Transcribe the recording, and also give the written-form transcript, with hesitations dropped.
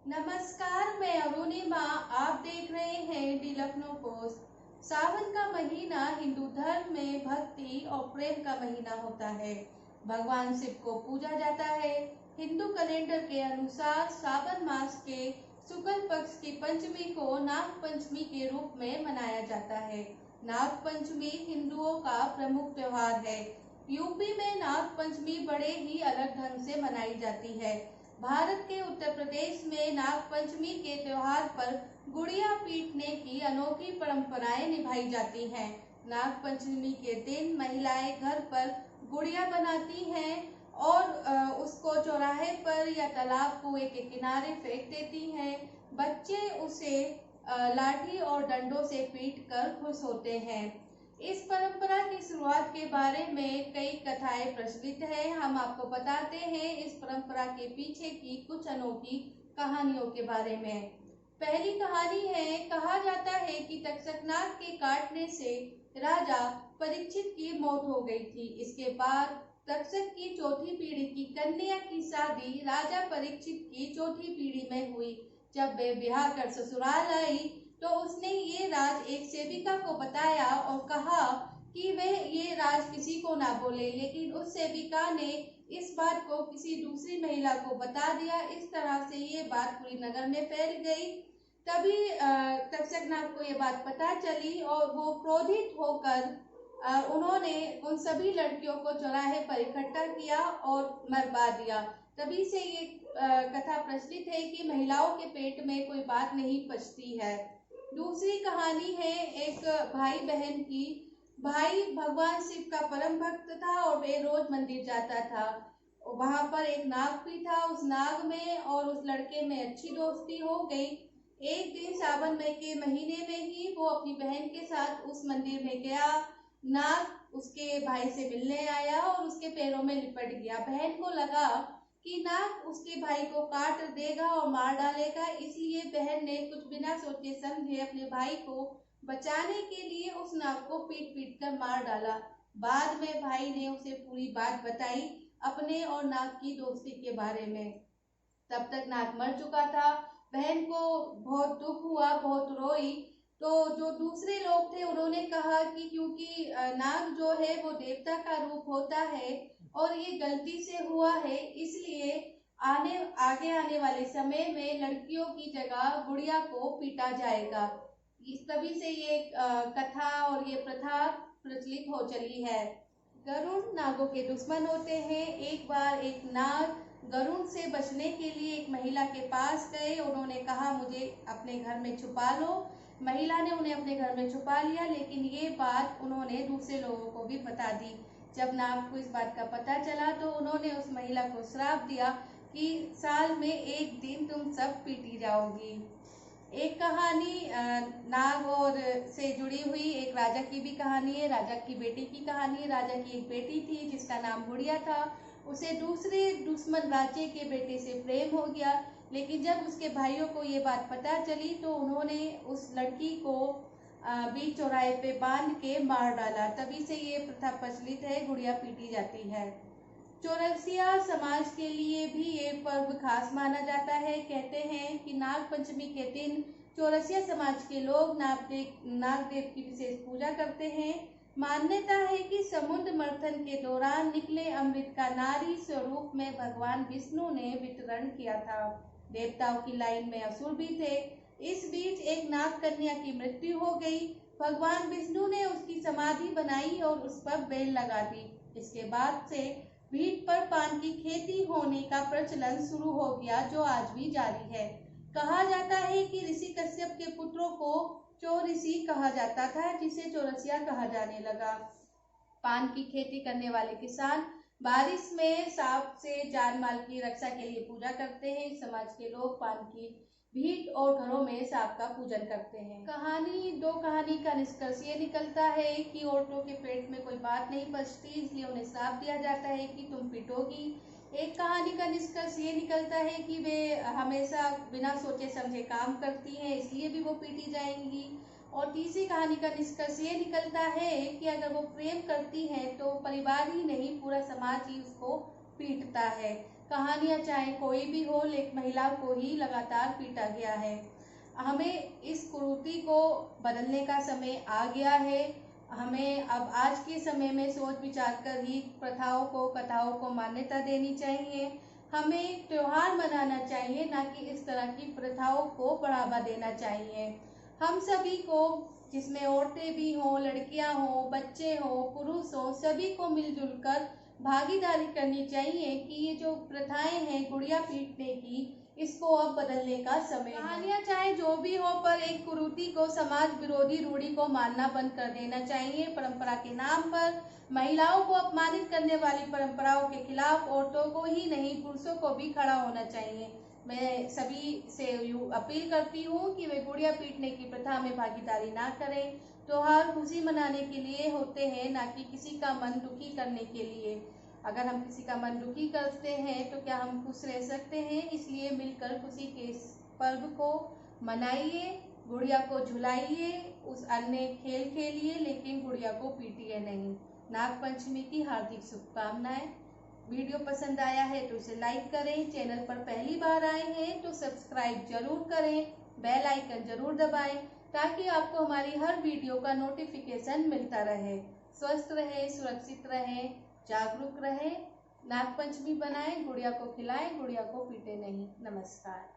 नमस्कार, मैं अरुणिमा। आप देख रहे हैं डी लखनऊ पोस्ट। सावन का महीना हिंदू धर्म में भक्ति और प्रेम का महीना होता है। भगवान शिव को पूजा जाता है। हिंदू कैलेंडर के अनुसार सावन मास के शुक्ल पक्ष की पंचमी को नाग पंचमी के रूप में मनाया जाता है। नाग पंचमी हिंदुओं का प्रमुख त्योहार है। यूपी में नाग पंचमी बड़े ही अलग ढंग से मनाई जाती है। भारत के उत्तर प्रदेश में नाग पंचमी के त्योहार पर गुड़िया पीटने की अनोखी परंपराएं निभाई जाती हैं। नाग पंचमी के दिन महिलाएं घर पर गुड़िया बनाती हैं और उसको चौराहे पर या तालाब कुएं के किनारे फेंक देती हैं। बच्चे उसे लाठी और डंडों से पीट कर खुश होते हैं। इस परंपरा की शुरुआत के बारे में कई कथाएं प्रचलित है। हम आपको बताते हैं इस परंपरा के पीछे की कुछ अनोखी कहानियों के बारे में। पहली कहानी है, कहा जाता है कि तक्षकनाग के काटने से राजा परीक्षित की मौत हो गई थी। इसके बाद तक्षक की चौथी पीढ़ी की कन्या की शादी राजा परीक्षित की चौथी पीढ़ी में हुई। जब वे ब्याह कर ससुराल आई तो उसने ये राज एक सेविका को बताया और कहा कि वे ये राज किसी को ना बोले, लेकिन उस सेविका ने इस बात को किसी दूसरी महिला को बता दिया। इस तरह से ये बात पूरी नगर में फैल गई। तभी तक्षकनाग को ये बात पता चली और वो क्रोधित होकर उन्होंने उन सभी लड़कियों को चौराहे पर इकट्ठा किया और मरवा दिया। तभी से ये कथा प्रचलित है कि महिलाओं के पेट में कोई बात नहीं पचती है। दूसरी कहानी है एक भाई बहन की। भाई भगवान शिव का परम भक्त था और वे रोज मंदिर जाता था। वहां पर एक नाग भी था। उस नाग में और उस लड़के में अच्छी दोस्ती हो गई। एक दिन सावन के महीने में ही वो अपनी बहन के साथ उस मंदिर में गया। नाग उसके भाई से मिलने आया और उसके पैरों में लिपट गया। बहन को लगा कि नाग उसके भाई को काट देगा और मार डालेगा, इसलिए बहन ने कुछ बिना सोचे समझे अपने भाई को बचाने के लिए उस नाग को पीट पीट कर मार डाला। बाद में भाई ने उसे पूरी बात बताई अपने और नाग की दोस्ती के बारे में। तब तक नाग मर चुका था। बहन को बहुत दुख हुआ, बहुत रोई। तो जो दूसरे लोग थे उन्होंने कहा कि क्योंकि नाग जो है वो देवता का रूप होता है और ये गलती से हुआ है, इसलिए आगे आने वाले समय में लड़कियों की जगह गुड़िया को पीटा जाएगा। इस तभी से ये कथा और ये प्रथा प्रचलित हो चली है। गरुड़ नागों के दुश्मन होते हैं। एक बार एक नाग गरुड़ से बचने के लिए एक महिला के पास गए। उन्होंने कहा मुझे अपने घर में छुपा लो। महिला ने उन्हें अपने घर में छुपा लिया, लेकिन ये बात उन्होंने दूसरे लोगों को भी बता दी। जब नाग को इस बात का पता चला तो उन्होंने उस महिला को श्राप दिया कि साल में एक दिन तुम सब पीटी जाओगी। एक कहानी नाग और से जुड़ी हुई एक राजा की भी कहानी है। राजा की बेटी की कहानी है। राजा की एक बेटी थी जिसका नाम गुड़िया था। उसे दूसरे दुश्मन राज्य के बेटे से प्रेम हो गया, लेकिन जब उसके भाइयों को ये बात पता चली तो उन्होंने उस लड़की को बीच चौराहे पे बांध के मार डाला। तभी से ये प्रथा प्रचलित है, गुड़िया पीटी जाती है। चौरसिया समाज के लिए भी ये पर्व खास माना जाता है। कहते हैं कि नाग पंचमी के दिन चौरसिया समाज के लोग नागदेव की विशेष पूजा करते हैं। मान्यता है कि समुद्र मंथन के दौरान निकले अमृत का नारी स्वरूप में भगवान विष्णु ने वितरण किया था। देवताओं की लाइन में असुर भी थे। इस बीच एक नाग कन्या की मृत्यु हो गई। भगवान विष्णु ने उसकी समाधि बनाई और उस पर बेल लगा दी। इसके बाद से भीट पर पान की खेती होने का प्रचलन शुरू हो गया, जो आज भी जारी है। कहा जाता है कि ऋषि कश्यप के पुत्रों को चौऋषि कहा जाता था, जिसे चौरसिया कहा जाने लगा। पान की खेती करने वाले किसान बारिश में सांप से जान माल की रक्षा के लिए पूजा करते हैं। इस समाज के लोग पान की भीट और घरों में सांप का पूजन करते हैं। कहानी का निष्कर्ष ये निकलता है कि औरतों के पेट में कोई बात नहीं पचती, इसलिए उन्हें श्राप दिया जाता है कि तुम पिटोगी। एक कहानी का निष्कर्ष ये निकलता है कि वे हमेशा बिना सोचे समझे काम करती हैं, इसलिए भी वो पीटी जाएंगी। और तीसरी कहानी का निष्कर्ष ये निकलता है कि अगर वो प्रेम करती हैं तो परिवार ही नहीं पूरा समाज ही उसको पीटता है। कहानियां चाहे कोई भी हो, लेकिन महिला को ही लगातार पीटा गया है। हमें इस कुरीति को बदलने का समय आ गया है। हमें अब आज के समय में सोच विचार कर ही प्रथाओं को, कथाओं को मान्यता देनी चाहिए। हमें त्योहार मनाना चाहिए, ना कि इस तरह की प्रथाओं को बढ़ावा देना चाहिए। हम सभी को, जिसमें औरतें भी हों, लड़कियां हों, बच्चे हों, पुरुष हों, सभी को मिलजुल कर भागीदारी करनी चाहिए कि ये जो प्रथाएं हैं गुड़िया पीटने की, इसको अब बदलने का समय है। कहानियां चाहे जो भी हो, पर एक कुरीति को, समाज विरोधी रूढ़ी को मानना बंद कर देना चाहिए। परंपरा के नाम पर महिलाओं को अपमानित करने वाली परंपराओं के खिलाफ औरतों को ही नहीं, पुरुषों को भी खड़ा होना चाहिए। मैं सभी से अपील करती हूँ कि वे गुड़िया पीटने की प्रथा में भागीदारी ना करें। त्योहार खुशी मनाने के लिए होते हैं, ना कि किसी का मन दुखी करने के लिए। अगर हम किसी का मन दुखी करते हैं तो क्या हम खुश रह सकते हैं? इसलिए मिलकर खुशी के इस पर्व को मनाइए, गुड़िया को झुलाइए, उस अन्य खेल खेलिए, लेकिन गुड़िया को पीटिए नहीं। नाग पंचमी की हार्दिक शुभकामनाएं। वीडियो पसंद आया है तो इसे लाइक करें। चैनल पर पहली बार आए हैं तो सब्सक्राइब जरूर करें, बेल आइकन जरूर दबाएं, ताकि आपको हमारी हर वीडियो का नोटिफिकेशन मिलता रहे। स्वस्थ रहे, सुरक्षित रहे, जागरूक रहे। नाग पंचमी बनाएं, गुड़िया को खिलाएं, गुड़िया को पीटे नहीं। नमस्कार।